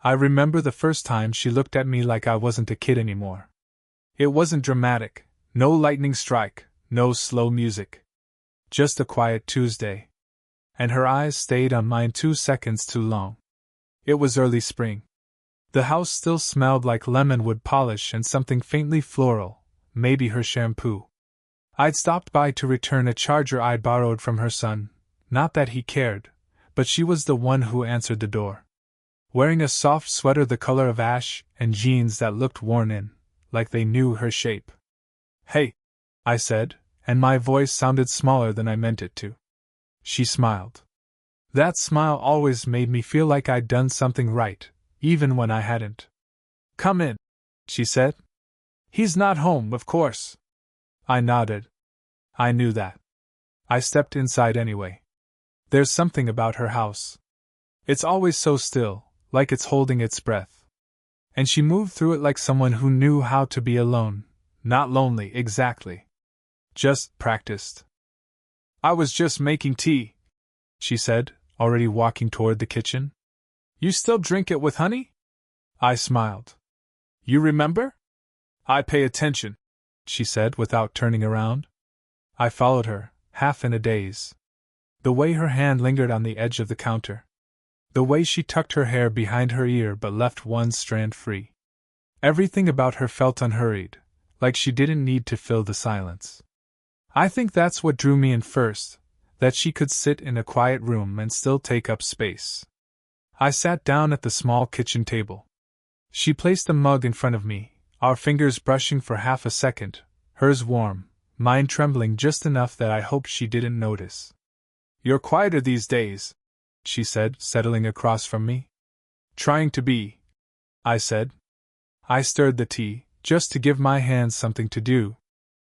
I remember the first time she looked at me like I wasn't a kid anymore. It wasn't dramatic, no lightning strike, no slow music. Just a quiet Tuesday. And her eyes stayed on mine 2 seconds too long. It was early spring. The house still smelled like lemon wood polish and something faintly floral, maybe her shampoo. I'd stopped by to return a charger I'd borrowed from her son, not that he cared, but she was the one who answered the door. Wearing a soft sweater the color of ash and jeans that looked worn in, like they knew her shape. "Hey," I said, and my voice sounded smaller than I meant it to. She smiled. That smile always made me feel like I'd done something right, even when I hadn't. "Come in," she said. "He's not home, of course." I nodded. I knew that. I stepped inside anyway. There's something about her house. It's always so still, like it's holding its breath. And she moved through it like someone who knew how to be alone, not lonely exactly. Just practiced. "I was just making tea," she said, already walking toward the kitchen. "You still drink it with honey?" I smiled. "You remember?" "I pay attention," she said without turning around. I followed her, half in a daze. The way her hand lingered on the edge of the counter. The way she tucked her hair behind her ear but left one strand free. Everything about her felt unhurried, like she didn't need to fill the silence. I think that's what drew me in first, that she could sit in a quiet room and still take up space. I sat down at the small kitchen table. She placed a mug in front of me, our fingers brushing for half a second, hers warm, mine trembling just enough that I hoped she didn't notice. "You're quieter these days," she said, settling across from me. "Trying to be," I said. I stirred the tea, just to give my hands something to do.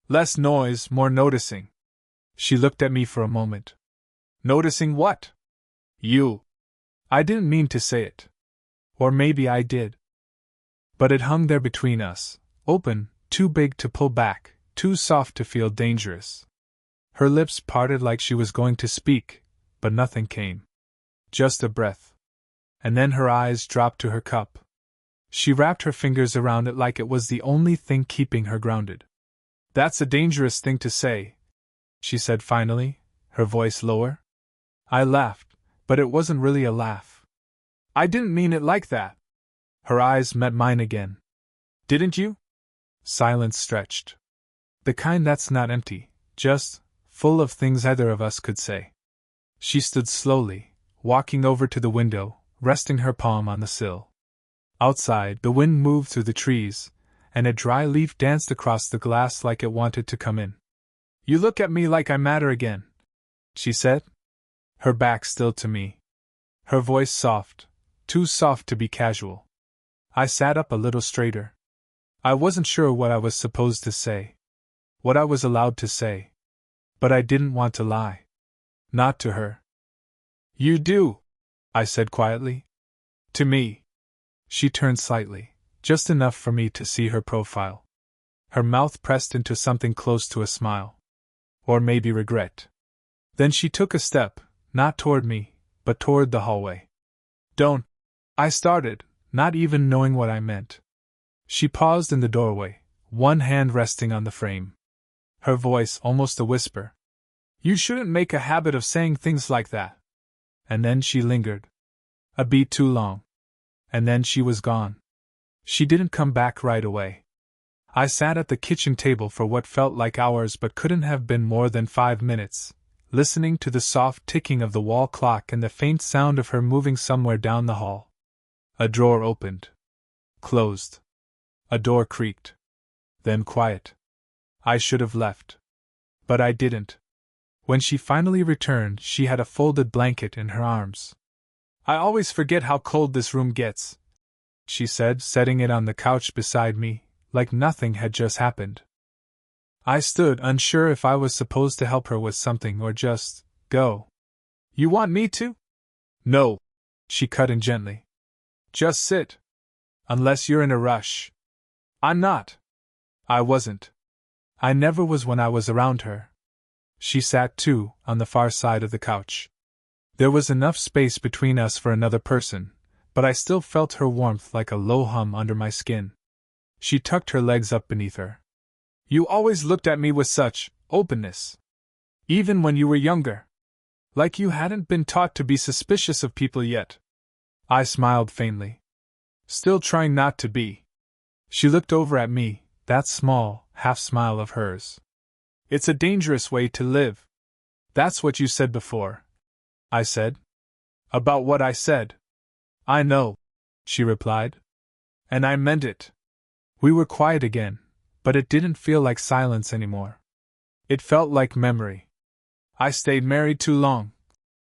"Less noise, more noticing." She looked at me for a moment. "Noticing what?" "You." I didn't mean to say it. Or maybe I did. But it hung there between us, open, too big to pull back, too soft to feel dangerous. Her lips parted like she was going to speak, but nothing came. Just a breath. And then her eyes dropped to her cup. She wrapped her fingers around it like it was the only thing keeping her grounded. "That's a dangerous thing to say," she said finally, her voice lower. I laughed, but it wasn't really a laugh. "I didn't mean it like that." Her eyes met mine again. "Didn't you?" Silence stretched. The kind that's not empty, just full of things either of us could say. She stood slowly, walking over to the window, resting her palm on the sill. Outside, the wind moved through the trees, and a dry leaf danced across the glass like it wanted to come in. "You look at me like I matter again," she said, her back still to me. Her voice soft, too soft to be casual. I sat up a little straighter. I wasn't sure what I was supposed to say, what I was allowed to say. But I didn't want to lie. Not to her. "You do," I said quietly. "To me." She turned slightly, just enough for me to see her profile. Her mouth pressed into something close to a smile. Or maybe regret. Then she took a step, not toward me, but toward the hallway. "Don't," I started, not even knowing what I meant. She paused in the doorway, one hand resting on the frame. Her voice almost a whisper. "You shouldn't make a habit of saying things like that." And then she lingered. A beat too long. And then she was gone. She didn't come back right away. I sat at the kitchen table for what felt like hours but couldn't have been more than 5 minutes, listening to the soft ticking of the wall clock and the faint sound of her moving somewhere down the hall. A drawer opened. Closed. A door creaked. Then quiet. I should have left. But I didn't. When she finally returned, she had a folded blanket in her arms. "I always forget how cold this room gets," she said, setting it on the couch beside me, like nothing had just happened. I stood, unsure if I was supposed to help her with something or just go. "You want me to?" "No," she cut in gently. "Just sit. Unless you're in a rush." "I'm not." I wasn't. I never was when I was around her. She sat too, on the far side of the couch. There was enough space between us for another person, but I still felt her warmth like a low hum under my skin. She tucked her legs up beneath her. You always looked at me with such openness. Even when you were younger. Like you hadn't been taught to be suspicious of people yet. I smiled faintly. Still trying not to be. She looked over at me, that small, half-smile of hers. It's a dangerous way to live. That's what you said before. I said. About what I said. I know, she replied. And I meant it. We were quiet again, but it didn't feel like silence anymore. It felt like memory. I stayed married too long,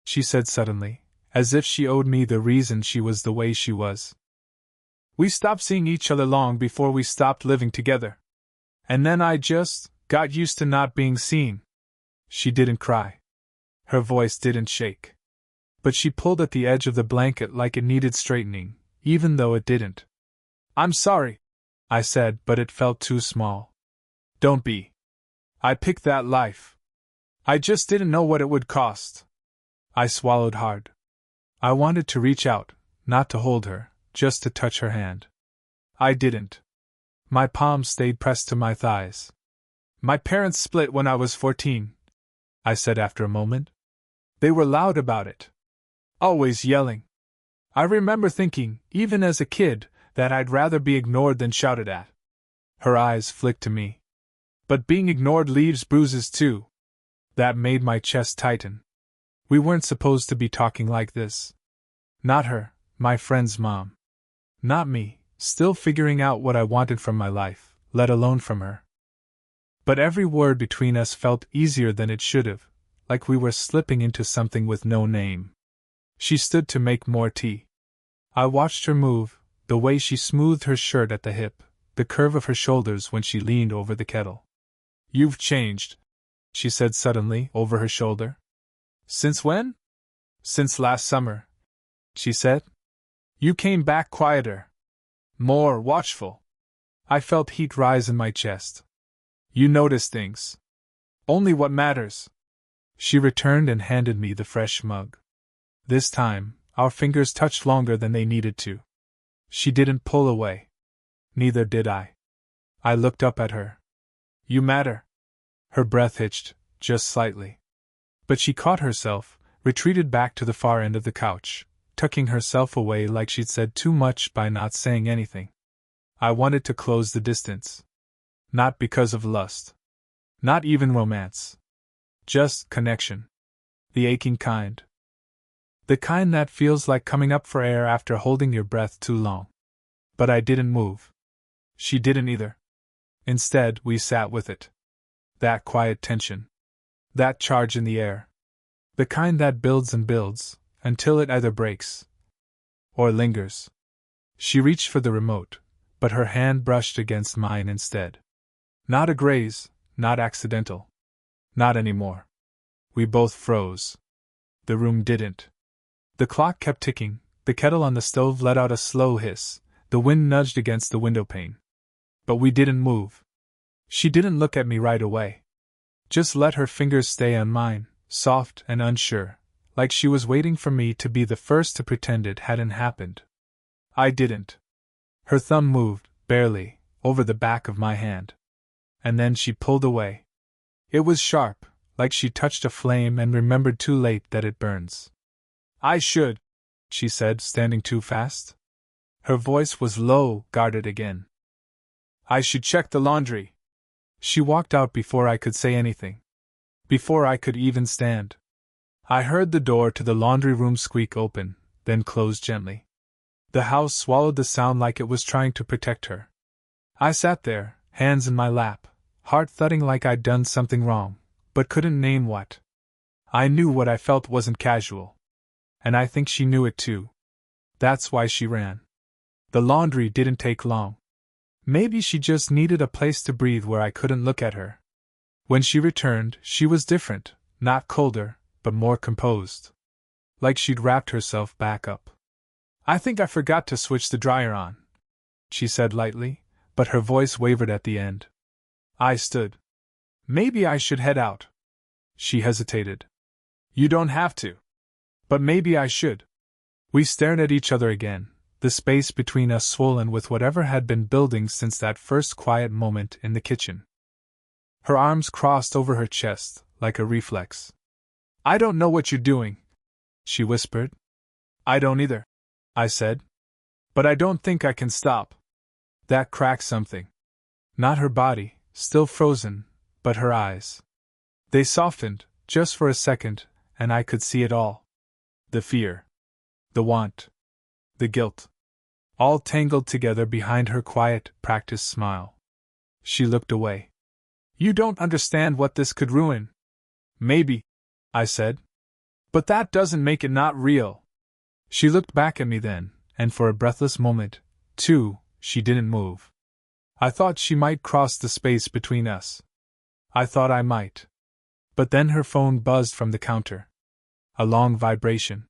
she said suddenly, as if she owed me the reason she was the way she was. We stopped seeing each other long before we stopped living together. And then I just got used to not being seen. She didn't cry. Her voice didn't shake. But she pulled at the edge of the blanket like it needed straightening, even though it didn't. I'm sorry, I said, but it felt too small. Don't be. I picked that life. I just didn't know what it would cost. I swallowed hard. I wanted to reach out, not to hold her, just to touch her hand. I didn't. My palms stayed pressed to my thighs. My parents split when I was 14, I said after a moment. They were loud about it. Always yelling. I remember thinking, even as a kid, that I'd rather be ignored than shouted at. Her eyes flicked to me. But being ignored leaves bruises too. That made my chest tighten. We weren't supposed to be talking like this. Not her, my friend's mom. Not me, still figuring out what I wanted from my life, let alone from her. But every word between us felt easier than it should have, like we were slipping into something with no name. She stood to make more tea. I watched her move, the way she smoothed her shirt at the hip, the curve of her shoulders when she leaned over the kettle. You've changed, she said suddenly, over her shoulder. Since when? Since last summer, she said. You came back quieter. More watchful. I felt heat rise in my chest. You notice things. Only what matters. She returned and handed me the fresh mug. This time, our fingers touched longer than they needed to. She didn't pull away. Neither did I. I looked up at her. You matter. Her breath hitched, just slightly. But she caught herself, retreated back to the far end of the couch, tucking herself away like she'd said too much by not saying anything. I wanted to close the distance. Not because of lust. Not even romance. Just connection. The aching kind. The kind that feels like coming up for air after holding your breath too long. But I didn't move. She didn't either. Instead, we sat with it. That quiet tension. That charge in the air. The kind that builds and builds, until it either breaks or lingers. She reached for the remote, but her hand brushed against mine instead. Not a graze, not accidental. Not anymore. We both froze. The room didn't. The clock kept ticking, the kettle on the stove let out a slow hiss, the wind nudged against the windowpane. But we didn't move. She didn't look at me right away. Just let her fingers stay on mine, soft and unsure, like she was waiting for me to be the first to pretend it hadn't happened. I didn't. Her thumb moved, barely, over the back of my hand. And then she pulled away. It was sharp, like she touched a flame and remembered too late that it burns. I should, she said, standing too fast. Her voice was low, guarded again. I should check the laundry. She walked out before I could say anything. Before I could even stand. I heard the door to the laundry room squeak open, then close gently. The house swallowed the sound like it was trying to protect her. I sat there, hands in my lap, heart thudding like I'd done something wrong, but couldn't name what. I knew what I felt wasn't casual. And I think she knew it too. That's why she ran. The laundry didn't take long. Maybe she just needed a place to breathe where I couldn't look at her. When she returned, she was different, not colder, but more composed. Like she'd wrapped herself back up. I think I forgot to switch the dryer on, she said lightly, but her voice wavered at the end. I stood. Maybe I should head out. She hesitated. You don't have to. But maybe I should. We stared at each other again, the space between us swollen with whatever had been building since that first quiet moment in the kitchen. Her arms crossed over her chest, like a reflex. "I don't know what you're doing," she whispered. "I don't either," I said. "But I don't think I can stop." That cracked something. Not her body, still frozen, but her eyes. They softened, just for a second, and I could see it all. The fear. The want. The guilt. All tangled together behind her quiet, practiced smile. She looked away. "You don't understand what this could ruin." "Maybe," I said. "But that doesn't make it not real." She looked back at me then, and for a breathless moment, too, she didn't move. I thought she might cross the space between us. I thought I might. But then her phone buzzed from the counter. A long vibration.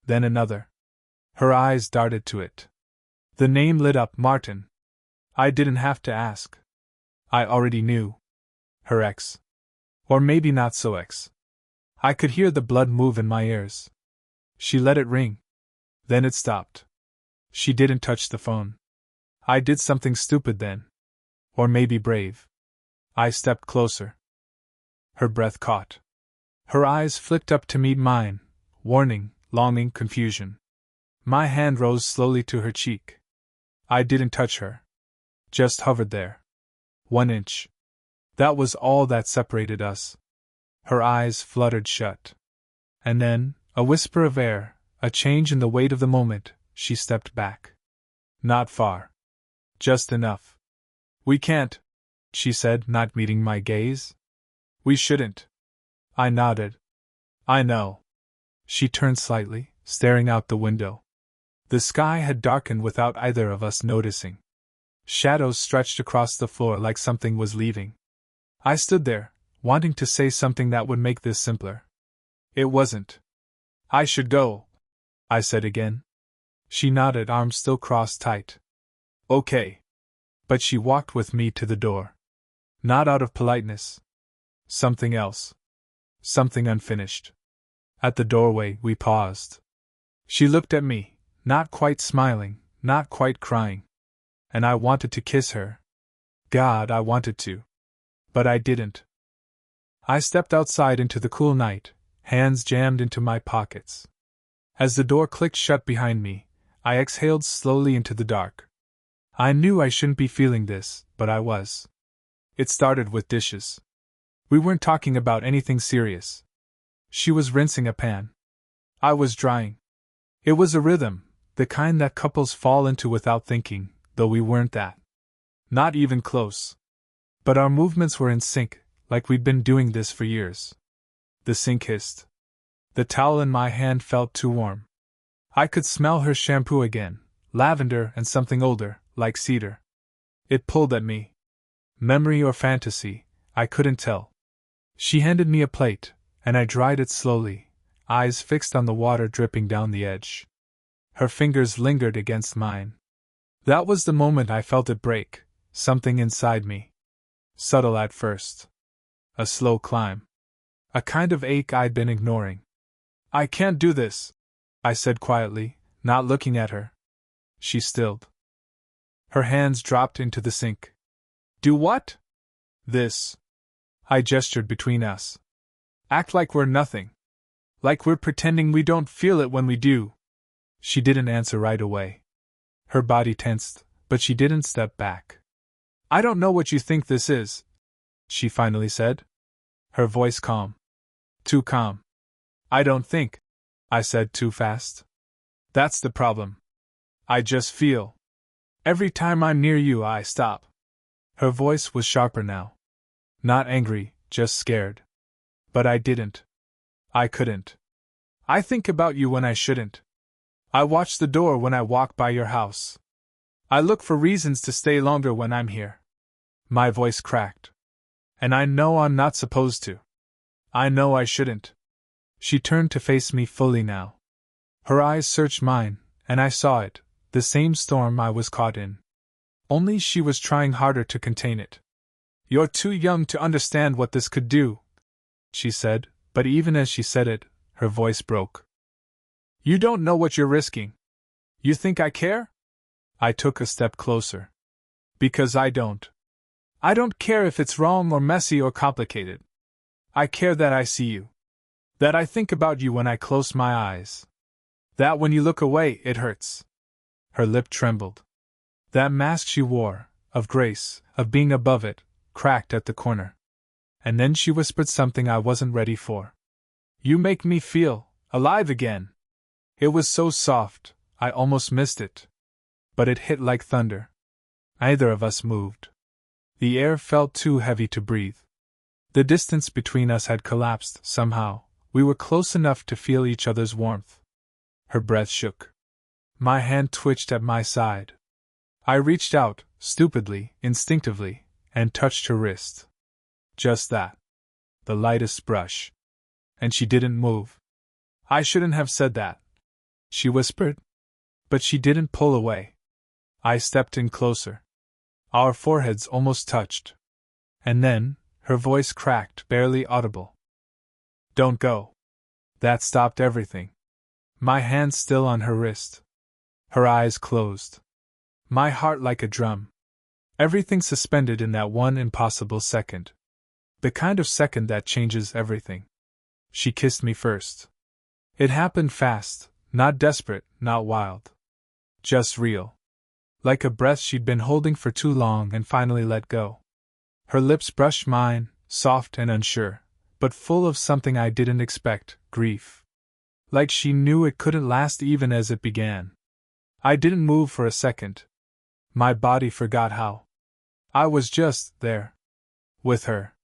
Then another. Her eyes darted to it. The name lit up, Martin. I didn't have to ask. I already knew. Her ex. Or maybe not so ex. I could hear the blood move in my ears. She let it ring. Then it stopped. She didn't touch the phone. I did something stupid then. Or maybe brave. I stepped closer. Her breath caught. Her eyes flicked up to meet mine, warning, longing, confusion. My hand rose slowly to her cheek. I didn't touch her. Just hovered there. 1 inch. That was all that separated us. Her eyes fluttered shut. And then, a whisper of air, a change in the weight of the moment, she stepped back. Not far. Just enough. "We can't," she said, not meeting my gaze. "We shouldn't." I nodded. "I know." She turned slightly, staring out the window. The sky had darkened without either of us noticing. Shadows stretched across the floor like something was leaving. I stood there, wanting to say something that would make this simpler. It wasn't. "I should go," I said again. She nodded, arms still crossed tight. "Okay." But she walked with me to the door. Not out of politeness. Something else. Something unfinished. At the doorway, we paused. She looked at me, not quite smiling, not quite crying. And I wanted to kiss her. God, I wanted to. But I didn't. I stepped outside into the cool night, hands jammed into my pockets. As the door clicked shut behind me, I exhaled slowly into the dark. I knew I shouldn't be feeling this, but I was. It started with dishes. We weren't talking about anything serious. She was rinsing a pan. I was drying. It was a rhythm, the kind that couples fall into without thinking, though we weren't that. Not even close. But our movements were in sync, like we'd been doing this for years. The sink hissed. The towel in my hand felt too warm. I could smell her shampoo again, lavender and something older, like cedar. It pulled at me. Memory or fantasy, I couldn't tell. She handed me a plate, and I dried it slowly, eyes fixed on the water dripping down the edge. Her fingers lingered against mine. That was the moment I felt it break, something inside me. Subtle at first. A slow climb. A kind of ache I'd been ignoring. "I can't do this," I said quietly, not looking at her. She stilled. Her hands dropped into the sink. "Do what?" "This." I gestured between us. "Act like we're nothing. Like we're pretending we don't feel it when we do." She didn't answer right away. Her body tensed, but she didn't step back. "I don't know what you think this is," she finally said. Her voice calm. Too calm. "I don't think," I said too fast. "That's the problem. I just feel. Every time I'm near you, I stop." Her voice was sharper now. Not angry, just scared. But I didn't. I couldn't. "I think about you when I shouldn't. I watch the door when I walk by your house. I look for reasons to stay longer when I'm here." My voice cracked. "And I know I'm not supposed to. I know I shouldn't." She turned to face me fully now. Her eyes searched mine, and I saw it, the same storm I was caught in. Only she was trying harder to contain it. "You're too young to understand what this could do," she said, but even as she said it, her voice broke. You don't know what you're risking. You think I care? I took a step closer. Because I don't. I don't care if it's wrong or messy or complicated. I care that I see you. That I think about you when I close my eyes. That when you look away, it hurts. Her lip trembled. That mask she wore, of grace, of being above it, cracked at the corner. And then she whispered something I wasn't ready for. You make me feel alive again. It was so soft, I almost missed it. But it hit like thunder. Neither of us moved. The air felt too heavy to breathe. The distance between us had collapsed, somehow. We were close enough to feel each other's warmth. Her breath shook. My hand twitched at my side. I reached out, stupidly, instinctively, and touched her wrist. Just that. The lightest brush. And she didn't move. I shouldn't have said that, she whispered. But she didn't pull away. I stepped in closer. Our foreheads almost touched. And then, her voice cracked, barely audible. Don't go. That stopped everything. My hand still on her wrist. Her eyes closed. My heart like a drum. Everything suspended in that one impossible second. The kind of second that changes everything. She kissed me first. It happened fast, not desperate, not wild. Just real. Like a breath she'd been holding for too long and finally let go. Her lips brushed mine, soft and unsure, but full of something I didn't expect, grief. Like she knew it couldn't last even as it began. I didn't move for a second. My body forgot how. I was just there. With her.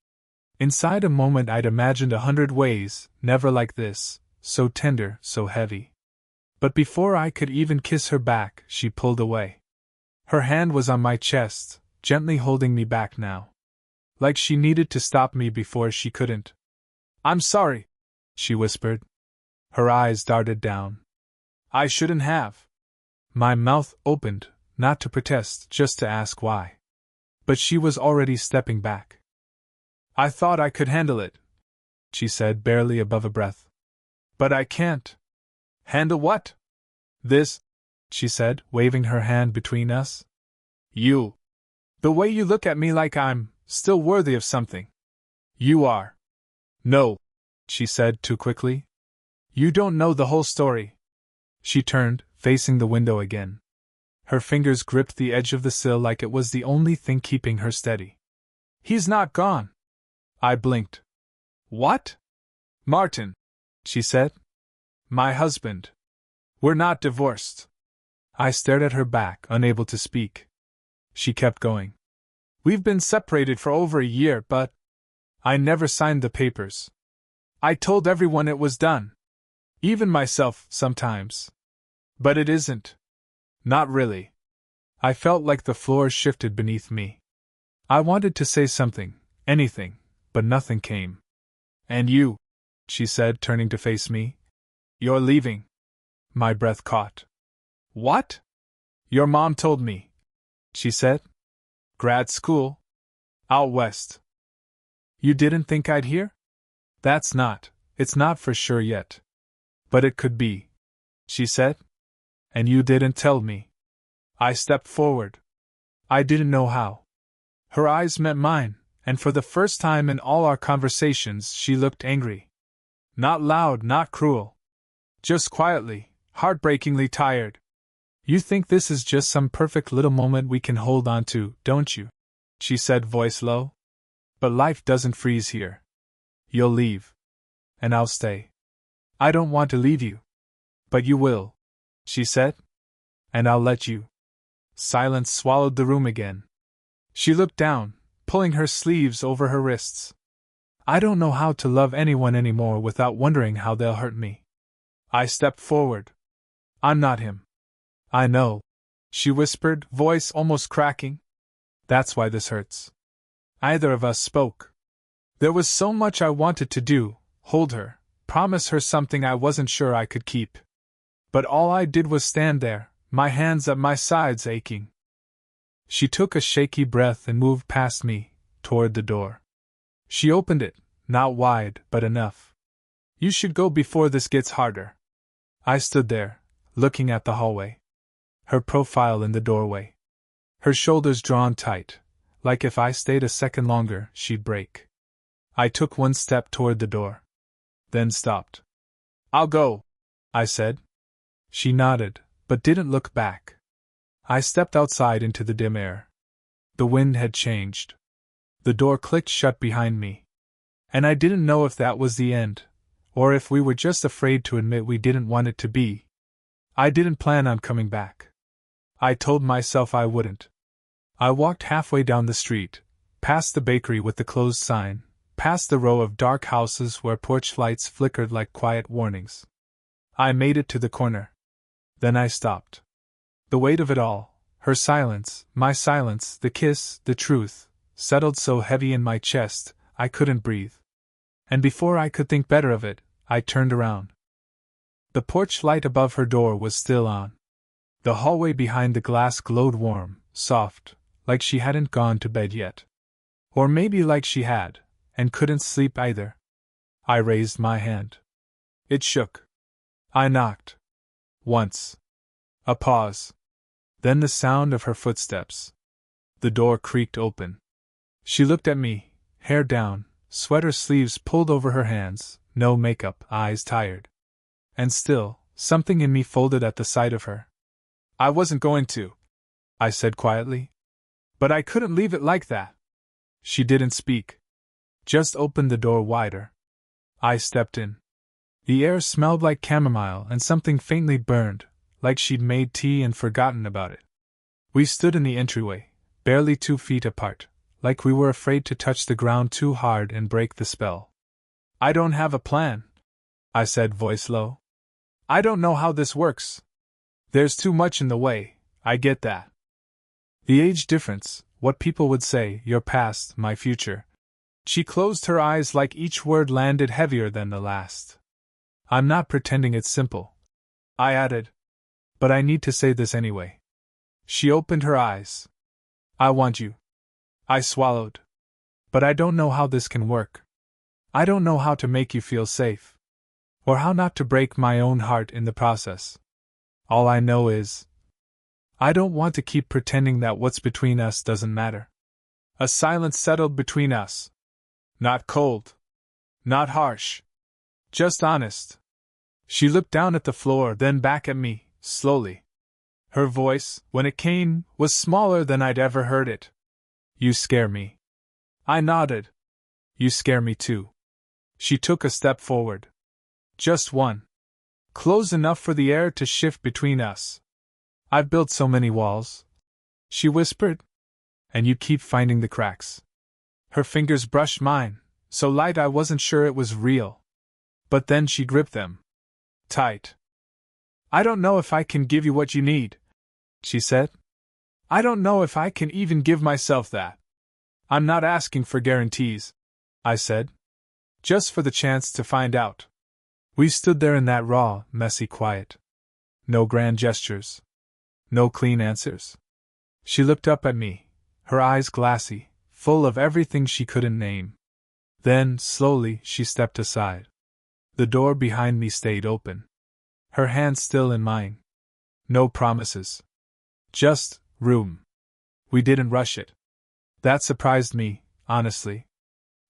Inside a moment I'd imagined 100 ways, never like this, so tender, so heavy. But before I could even kiss her back, she pulled away. Her hand was on my chest, gently holding me back now. Like she needed to stop me before she couldn't. I'm sorry, she whispered. Her eyes darted down. I shouldn't have. My mouth opened, not to protest, just to ask why. But she was already stepping back. I thought I could handle it, she said, barely above a breath. But I can't. Handle what? This, she said, waving her hand between us. You. The way you look at me like I'm still worthy of something. You are. No, she said too quickly. You don't know the whole story. She turned, facing the window again. Her fingers gripped the edge of the sill like it was the only thing keeping her steady. He's not gone. I blinked. What? Martin, she said. My husband. We're not divorced. I stared at her back, unable to speak. She kept going. We've been separated for over a year, but I never signed the papers. I told everyone it was done. Even myself, sometimes. But it isn't. Not really. I felt like the floor shifted beneath me. I wanted to say something, anything, but nothing came. And you, she said, turning to face me. You're leaving. My breath caught. What? Your mom told me, she said. Grad school? Out west. You didn't think I'd hear? It's not for sure yet. But it could be, she said. And you didn't tell me. I stepped forward. I didn't know how. Her eyes met mine, and for the first time in all our conversations she looked angry. Not loud, not cruel. Just quietly, heartbreakingly tired. You think this is just some perfect little moment we can hold on to, don't you? She said, voice low. But life doesn't freeze here. You'll leave. And I'll stay. I don't want to leave you. But you will, she said. And I'll let you. Silence swallowed the room again. She looked down, pulling her sleeves over her wrists. I don't know how to love anyone anymore without wondering how they'll hurt me. I stepped forward. I'm not him. I know, she whispered, voice almost cracking. That's why this hurts. Neither of us spoke. There was so much I wanted to do, hold her, promise her something I wasn't sure I could keep. But all I did was stand there, my hands at my sides aching. She took a shaky breath and moved past me, toward the door. She opened it, not wide, but enough. You should go before this gets harder. I stood there, looking at the hallway. Her profile in the doorway. Her shoulders drawn tight, like if I stayed a second longer, she'd break. I took one step toward the door. Then stopped. "I'll go," I said. She nodded, but didn't look back. I stepped outside into the dim air. The wind had changed. The door clicked shut behind me. And I didn't know if that was the end, or if we were just afraid to admit we didn't want it to be. I didn't plan on coming back. I told myself I wouldn't. I walked halfway down the street, past the bakery with the closed sign, past the row of dark houses where porch lights flickered like quiet warnings. I made it to the corner. Then I stopped. The weight of it all, her silence, my silence, the kiss, the truth, settled so heavy in my chest, I couldn't breathe. And before I could think better of it, I turned around. The porch light above her door was still on. The hallway behind the glass glowed warm, soft, like she hadn't gone to bed yet. Or maybe like she had, and couldn't sleep either. I raised my hand. It shook. I knocked. Once. A pause. Then the sound of her footsteps. The door creaked open. She looked at me, hair down, sweater sleeves pulled over her hands, no makeup, eyes tired. And still, something in me folded at the sight of her. "I wasn't going to," I said quietly. "But I couldn't leave it like that." She didn't speak. Just opened the door wider. I stepped in. The air smelled like chamomile and something faintly burned, like she'd made tea and forgotten about it. We stood in the entryway, barely 2 feet apart, like we were afraid to touch the ground too hard and break the spell. "I don't have a plan," I said, voice low. "I don't know how this works. There's too much in the way, I get that. The age difference, what people would say, your past, my future." She closed her eyes like each word landed heavier than the last. "I'm not pretending it's simple," I added. "But I need to say this anyway." She opened her eyes. "I want you." I swallowed. "But I don't know how this can work. I don't know how to make you feel safe. Or how not to break my own heart in the process. All I know is, I don't want to keep pretending that what's between us doesn't matter." A silence settled between us. Not cold. Not harsh. Just honest. She looked down at the floor, then back at me, slowly. Her voice, when it came, was smaller than I'd ever heard it. "You scare me." I nodded. "You scare me too." She took a step forward. Just one. Close enough for the air to shift between us. "I've built so many walls," she whispered. "And you keep finding the cracks." Her fingers brushed mine, so light I wasn't sure it was real. But then she gripped them. Tight. "I don't know if I can give you what you need," she said. "I don't know if I can even give myself that." "I'm not asking for guarantees," I said. "Just for the chance to find out." We stood there in that raw, messy quiet. No grand gestures. No clean answers. She looked up at me, her eyes glassy, full of everything she couldn't name. Then, slowly, she stepped aside. The door behind me stayed open. Her hand still in mine. No promises. Just room. We didn't rush it. That surprised me, honestly.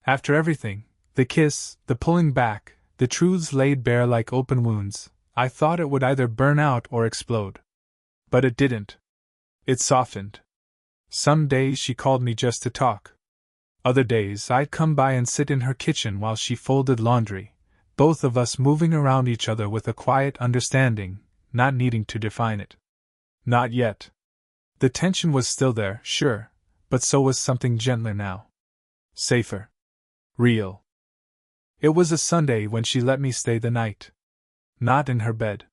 After everything, the kiss, the pulling back, the truths laid bare like open wounds, I thought it would either burn out or explode. But it didn't. It softened. Some days she called me just to talk. Other days I'd come by and sit in her kitchen while she folded laundry, both of us moving around each other with a quiet understanding, not needing to define it. Not yet. The tension was still there, sure, but so was something gentler now. Safer. Real. It was a Sunday when she let me stay the night. Not in her bed.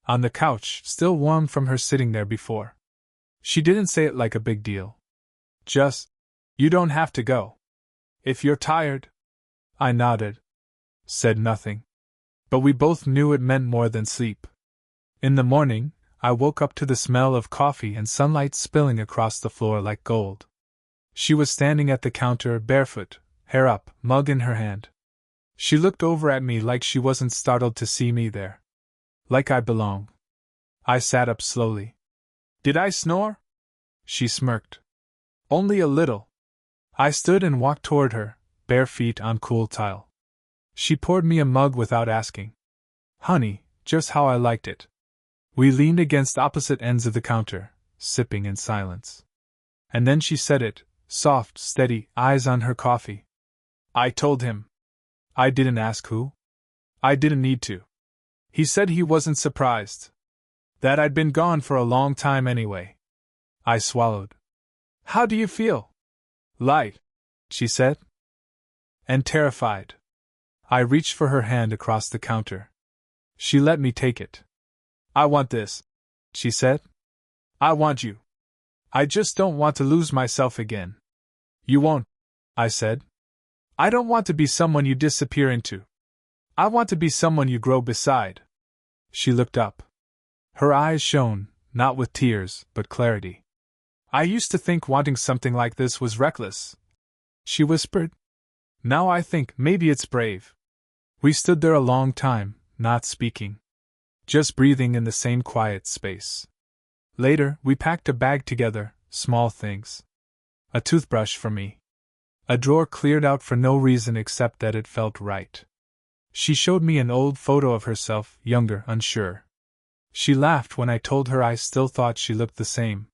On the couch, still warm from her sitting there before. She didn't say it like a big deal. Just, "You don't have to go. If you're tired." I nodded. Said nothing. But we both knew it meant more than sleep. In the morning, I woke up to the smell of coffee and sunlight spilling across the floor like gold. She was standing at the counter, barefoot, hair up, mug in her hand. She looked over at me like she wasn't startled to see me there. Like I belong. I sat up slowly. Did I snore? She smirked. Only a little. I stood and walked toward her, bare feet on cool tile. She poured me a mug without asking. Honey, just how I liked it. We leaned against opposite ends of the counter, sipping in silence. And then she said it, soft, steady, eyes on her coffee. I told him. I didn't ask who. I didn't need to. He said he wasn't surprised. That I'd been gone for a long time anyway. I swallowed. How do you feel? Light, she said. And terrified. I reached for her hand across the counter. She let me take it. I want this, she said. I want you. I just don't want to lose myself again. You won't, I said. I don't want to be someone you disappear into. I want to be someone you grow beside. She looked up. Her eyes shone, not with tears, but clarity. I used to think wanting something like this was reckless, she whispered. Now I think maybe it's brave. We stood there a long time, not speaking. Just breathing in the same quiet space. Later, we packed a bag together, small things. A toothbrush for me. A drawer cleared out for no reason except that it felt right. She showed me an old photo of herself, younger, unsure. She laughed when I told her I still thought she looked the same.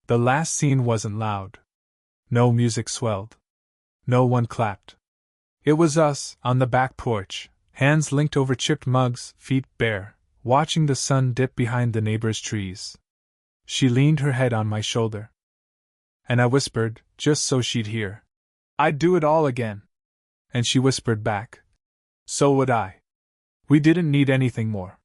The last scene wasn't loud. No music swelled. No one clapped. It was us, on the back porch, hands linked over chipped mugs, feet bare, watching the sun dip behind the neighbor's trees. She leaned her head on my shoulder. And I whispered, just so she'd hear. I'd do it all again. And she whispered back. So would I. We didn't need anything more.